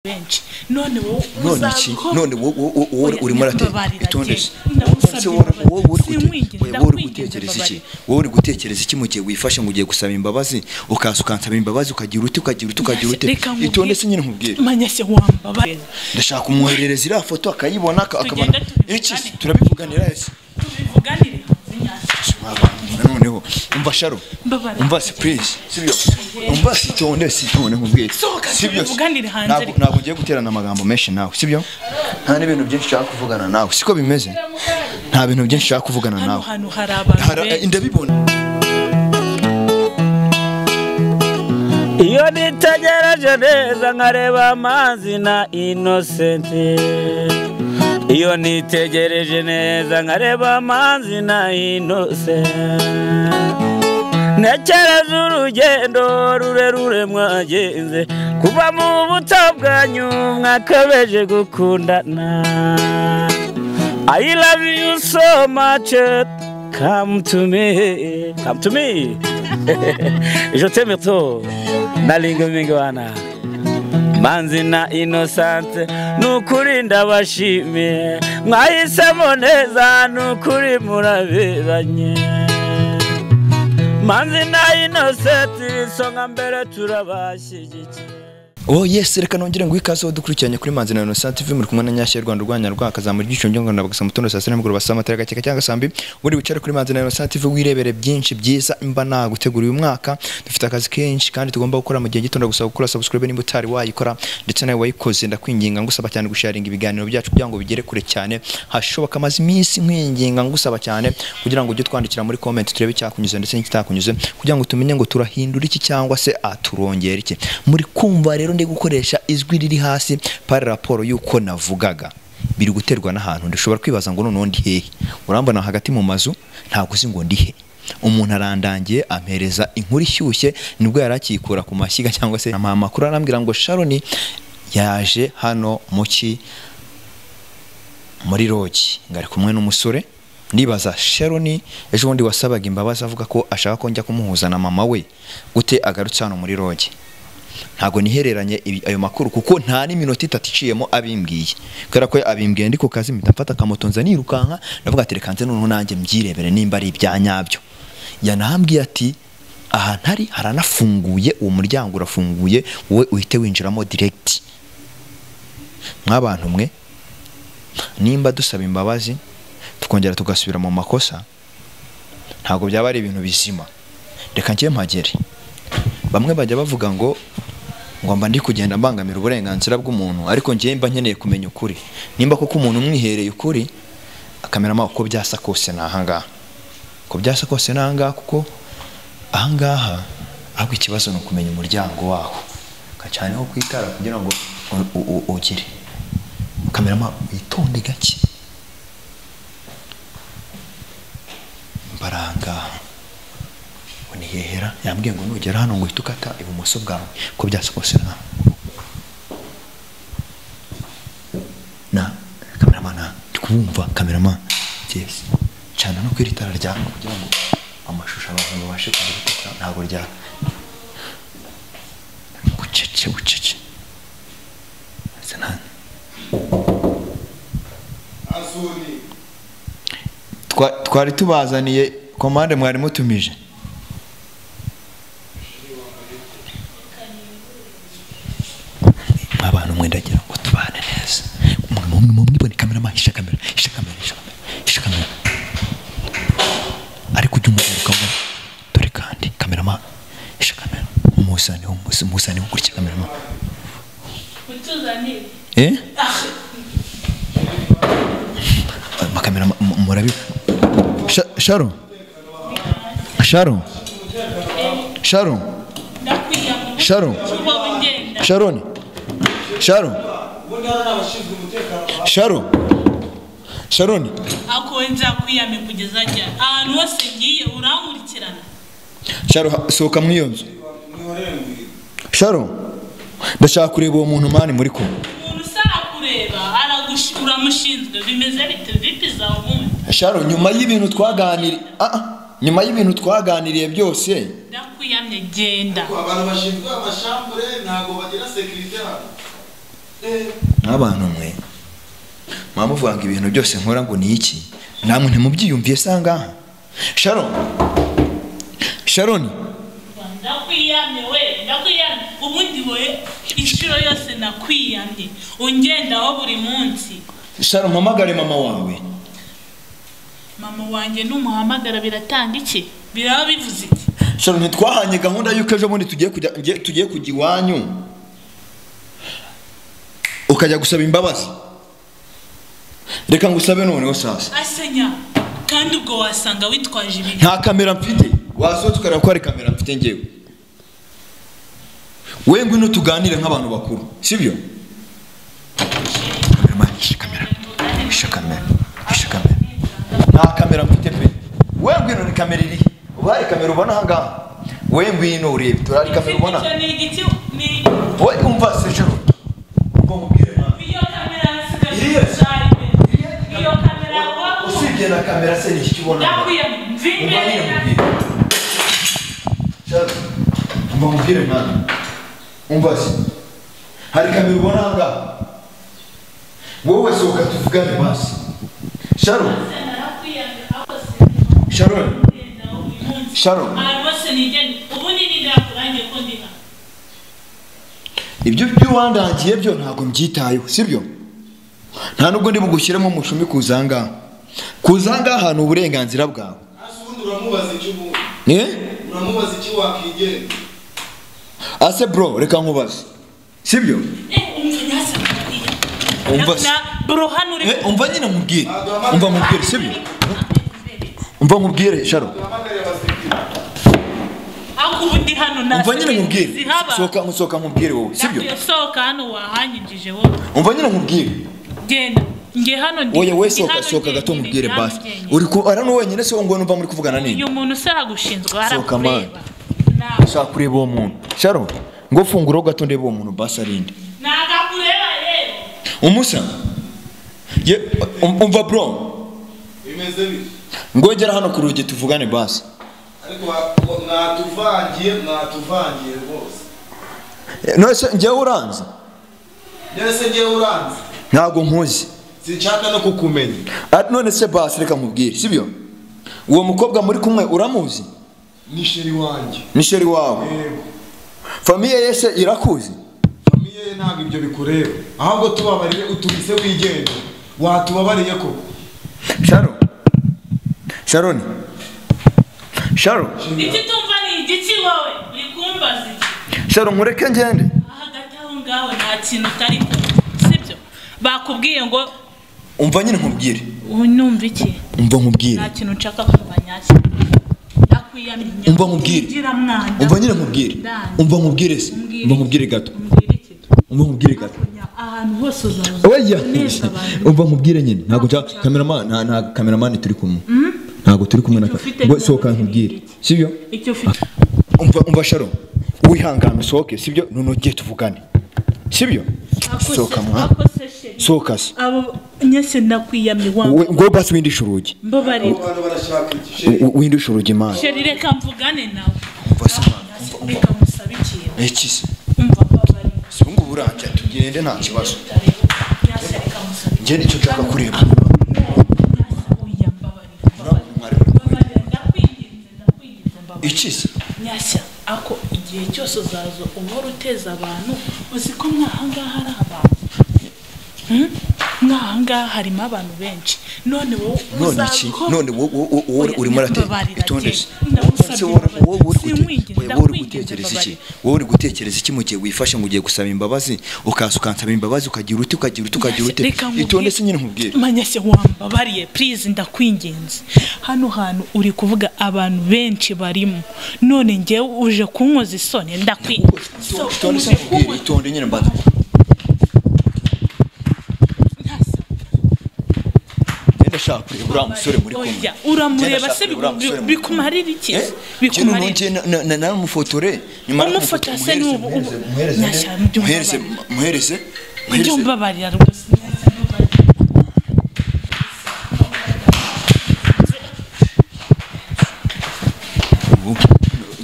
benshi none wowe uri marate itondesha wowe uri gutekereza iki mu gihe wifashe ngo ugiye gusaba imbabazi ukansaba imbabazi ukagira uti itondesha nyine nkubwire manyase wamba ndashaka umwoherereza ira foto akayibona akabona iki turabivuganira ese tubivuganire noneho umva Sharo umva please sibyo umva itondesha nkubwire sibyo ntabwo ngiye guterana amagambo menshi nawe sibyo nta n'ibintu byinshi nshaka kuvugana nawe siko bimeze nta bintu byinshi nshaka kuvugana nawe ndabibona iyo nitegereje neza nkareba amazi na Innocent iyo nitegereje neza nkareba amazi na Innocent nekereza urugendo rurerure mwagenze kuva mu buto bwanyu mwakabeje gukundana I love you so much come to me je t'aime trop nalinga mingi wana Manzi na Innocent nukuri ndabashimiye mwahisemo neza nukuri muraberanye Manzi na Innocent songa mbere turabashyigikiye Oh yes reka nongere ngo ikaze dukurikiranye kuri Manzi na Innocent TV muri kumwe na Nyashya Rwanda Rwanya rwakazamura igicunjo ngo ndabagasa mutondo saa 7 n'umugoroba saa 8 gakeka cyangwa sambi buri wicare kuri Manzi na Innocent TV wirebere byinshi byiza imba nagutegura uyu mwaka dufite akazi kenshi kandi tugomba gukora mu gihe gitondo gusaba gukora subscribe nimba utari wayikora ndetse nawe wayikoze ndakwinginga ngusaba cyane gusharinga ibiganiro byacu kugira ngo bigere kure cyane hashoboka amazi minsi nkwinginga ngusaba cyane kugira ngo ujye twandikira muri comment turebe cyakunyuze ndetse n'ikitakunyuze kugira ngo tumenye ngo turahindura iki cyangwa se aturongera iki muri kumva rero ndi gukoresha izwi riri hasi par raporo yuko navugaga biri guterwa n'ahantu ndashobora kwibaza ngo none ndi hehe urambona hagati mu mazu ntago uzi ngo ndi he umuntu arandangiye ampereza inkuru ishyushye nibwo yarakikura ku mashyiga cyangwa se amakuru arambwira ngo Sharon yaje hano muri lodge ngari kumwe n'umusore ndibaza Sharon ejo bundi wasabaga imbabazi avuga ko ashaka ko njya kumuhuza na mama we gute agarutse hano muri lodge ntago nihereranye ayo makuru kuko nta n'iminota 3 iciyemo abimbwiye kera ko abimbwiye ndi ku kazi mpita kamoto nza nirukanka ndavuga ati reka nze none nanjye mbyirebere nimba ari ibyanyabyo yanahambwiye ati aha ntari haranafunguye uwo muryango urafunguye wowe uhite winjiramo direct nk'abantu mwe nimba dusaba imbabazi tukongera tugasubira mu makosa ntago byaba ari ibintu bizima reka ngiye mpagere bamwe bajya bavuga ngo mba ndi kugenda mbangamira uburenganzira bw'umuntu ariko ngiye mba nkeneye kumenya ukuri nimba koko umuntu umwihereye ukuri akamerama uko byasa kose nahangaha ko byasa kose nahangaha kuko ahangaha ahubwo ikibazo no kumenya umuryango waho kacane ho kwitara kugira ngo ugire kamerama witonde gake mbaranga unihehera yambwiye ngo nugera hano ngo itukata ibumoso bwawe ko byasa kose na kameramana ndikumva kamerama yes cyane no kwiritara ryango kugira ngo amashusho abantu babashe kugira ntago rya bucece sana azuni twari tubazaniye komande mwari mutumije abantu mwendagira ngo tubane neza mwibone kamera hisha kamera ariko ujye umugaruka ngo dore kandi kamera hisha kamera umusani ukurikira kamera makamera murabi Sharon akonza kwiyame kugeza ajya ahantu hose ngiye urankurikirana Sharon soka mwiyonzo Sharon ndashaka kureba uwo muntu mani muri ko umuntu sara kureba aragushura mushinzwe bimeze bite vipi za umuntu Sharon nyuma y'ibintu twaganiriye nyuma y'ibintu twaganiriye byose ndakwiyamye genda abantu bashinzwe amashambure ntago bagira security hano n'abantu mwe mama uvuga ibintu byose nkora ngo ni iki namwe ntimubyiyumviye sanga Sharon ndakwiyamye we ndakwiyamye ubundi we inshuro yose nakwiyamye ungendaho buri munsi Sharon mpamagare mama wawe mama wanjye numuhamagara biratanga iki biraba bivuze iki Sharon ntitwahanye gahunda yuko ejo bundi tugiye kujya iwanyu ukajya gusaba imbabazi reka ngusabe noneho sasa asenya kandi ubwo wasanga witwaje ibintu nta kamera mfite waso tukareba ko ari kamera mfite ngewe we ngwino tuganire nk'abantu bakuru sibyo kamera nta kamera mfite pe we ngwino ni kamera iri ubari kamera ubona aha ngaha we ngwino urebe turari kamera ubona we umva se Sharon ubwo mubwire iyo kamera iriya iyo kamera usibye na kamera se ni iki ubona mubwire mwana umva se hari kamera ubona aha ngaha wowe sohoka tuvugane basi Sharon ibyo by'uwandangiye byo ntabwo mbyitayeho sibyo nta nubwo ndi bugushyiremo umushumi kuzanga ahantu uburenganzira bwawe uramubaza iki ubu uramubaza iki wakigenda ase bro reka nkubaze sibyo umva nyine nkubwire umva nkubwire sibyo umva nkubwire Sharon akubundi hano nase umva nyine nkubwire soka nkubwire wowe sibyo soka hano wahanyigije wowe umva nyine nkubwire genda nge hano ndi oya we soka gato nkubwire basi uri ko ara no wenyine se ngo numva muri kuvugana nini uyu muntu usagushinzwe arakureba shaka kureba uwo muntu Sharon ngo funguro gato ndebe uwo muntu basi arinde nagakureba rero umusa umva bro bimeze bite ngogera hano ku rugi tuvugane basi ariko mwatuvangiye rwose nose njyewe uranze ntabwo nkuzi sinshaka no kukumenya none se basi reka nkubwire sibyo uwo mukobwa muri kumwe uramuzi ni sheri wanjye ni sheri wawe yego famiye yese irakuzi famiye ye ntabwo ibyo bikureba ahubwo tubabarire utubise wigende watubabariye ko Sharon iki tumva ni igiki wowe uri kumbaza iki Sharon mureke ngende hagati aho ngaho nta kintu utari sibyo bakubwiye ngo umva nyine nkubwire unumva iki umva nkubwire nta kintu nshaka kubanyashya ndakwiyamye umva nkubwire umva nyine nkubwire umva nkubwire se umva nkubwire gato umva nkubwire gato ahantu hose uzaza oya umva nkubwire nyine ntago nta cameraman turi kumwe ntago turi kumwe na ngo soka nkubwire sibyo icyo ufite umva Sharon wihangana soke sibyo none ugiye tuvugane sibyo soka mwa soka se abo nyese ndakwiyamye wangu ngo basi windisha urugi mbabari abantu barashaka iki sheri windisha urugi man sheri reka mvugane nawe umva se reka musabe ikintu ekise umva mbabari singo buranje tugende nta kibazo ngende icyo nshaka kureba ikise nyashya ako igihe cyose uzaza uhora uteza abantu uzi ko mwahangaha hari abantu mwahangaha harimo abantu benshi none wowe none wowe urimo itondese wowe uri gutekereza iki mu gihe wifashe ngo ugiye gusaba imbabazi ukaza ukansaba imbabazi ukagira ute itondese nyine nkubwire manyashya wambabariye please ndakwingenza hano hantu uri kuvuga abantu benshi barimo none ngewe uje kunkoza isoni itondese nkubwire itonde nyine mbaza ndashaka kureba uriya musore muri kumwe uramureba se bikumarira iki bikumarira namufotore nyuma umufota se n'ubu muhereze njye mbabarira rwose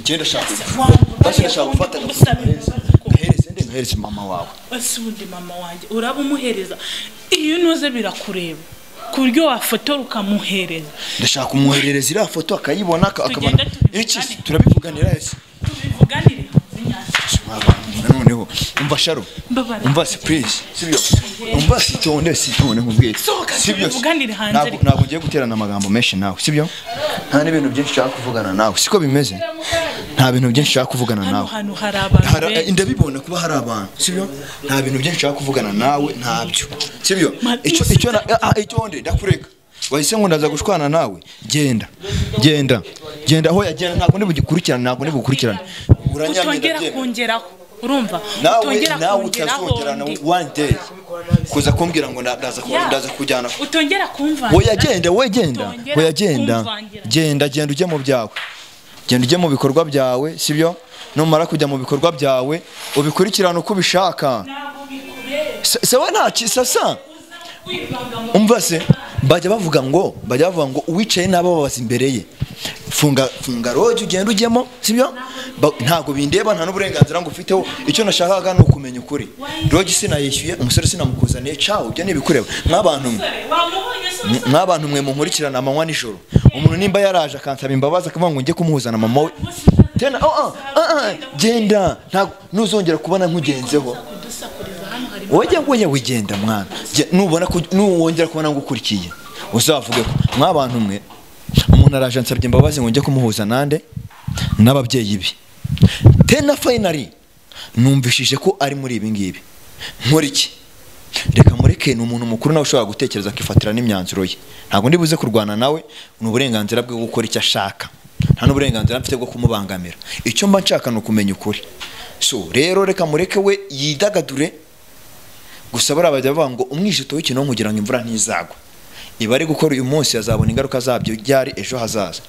ngenda shaka gufata umuhereze mama wawe. ese ubundi mama wanjye uraba umuhereza iyo unoze birakureba ku buryo wafotora ukamuhereza. Ndashaka kumuherereza iriya foto akayibona akabona iki turabivuganira ese tubivuganire noneho umva Sharo umva please sibyo umva sitonde nkubwire sibyo ntabwo ngiye guterana amagambo menshi nawe sibyo nta n'ibintu byinshi nshaka kuvugana nawe siko bimeze nta bintu byinshi nshaka kuvugana nawe hano hari abantu ndabibona kuba hari abantu sibyo nta bintu byinshi nshaka kuvugana nawe ntabyo sibyo icyo ndakureka wahise ngo ndaza gushwana nawe genda aho yagenda ntabwo nibukurikirana utongera kongeraho urumva nawe utazongerana one day kuza kumbwira ngo ndaza kujyana utongera kumva genda ujye mu byawe genda ujye mu bikorwa byawe sibyo numara kujya mu bikorwa byawe ubikurikirana uko ubishaka sewe nta kisasa umva se bajya bavuga ngo uwicaye n'ababaza imbere ye funga roje ugenda ujyemo sibyo ntago bindeba nta n'uburenganzira ngo ufiteho icyo nashakaga no kumenya ukuri roje sinayishyuye umusore sinamukuzaniye ciao byo nibikureba nk'abantu mwe munkurikirana amanywa n'ijoro umuntu nimba yaraje akansaba imbabazi akavuga ngo njye kumuhuzana mama we tena genda ntago nuzongera kubona nkugenzeho wajya wigenda mwana nubona ko nuwongera kubona ngukurikiye uzavuge ko mwabantu mwe umuntu araje ansabye imbabazi ngo njye kumuhuza nande n'ababyeyi be tena finally numvishije ko ari muri ibi ngibi nkoriki reka mureke ni umuntu mukuru nawe ushobora gutekereza akifatira n'imyanzuro ye ntabwo ndibuze kurwana nawe n'uburenganzira bwe gukora icyo ashaka nta n'uburenganzira mfite bwo kumubangamira icyo mba nshaka no kumenya ukuri so rero reka mureke we yidagadure gusa barabajya bavuga ngo umwijito w'ikino kugira ngo imvura ntizagwa iba ari gukora uyu munsi azabona ingaruka zabyo byari ejo hazaza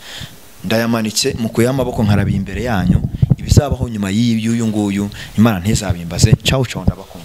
ndayamanitse mu kuya amaboko nkarabi imbere yanyu ibizabaho nyuma y'uyu nguyu Imana ntizabimbaze ciao ndabakunda.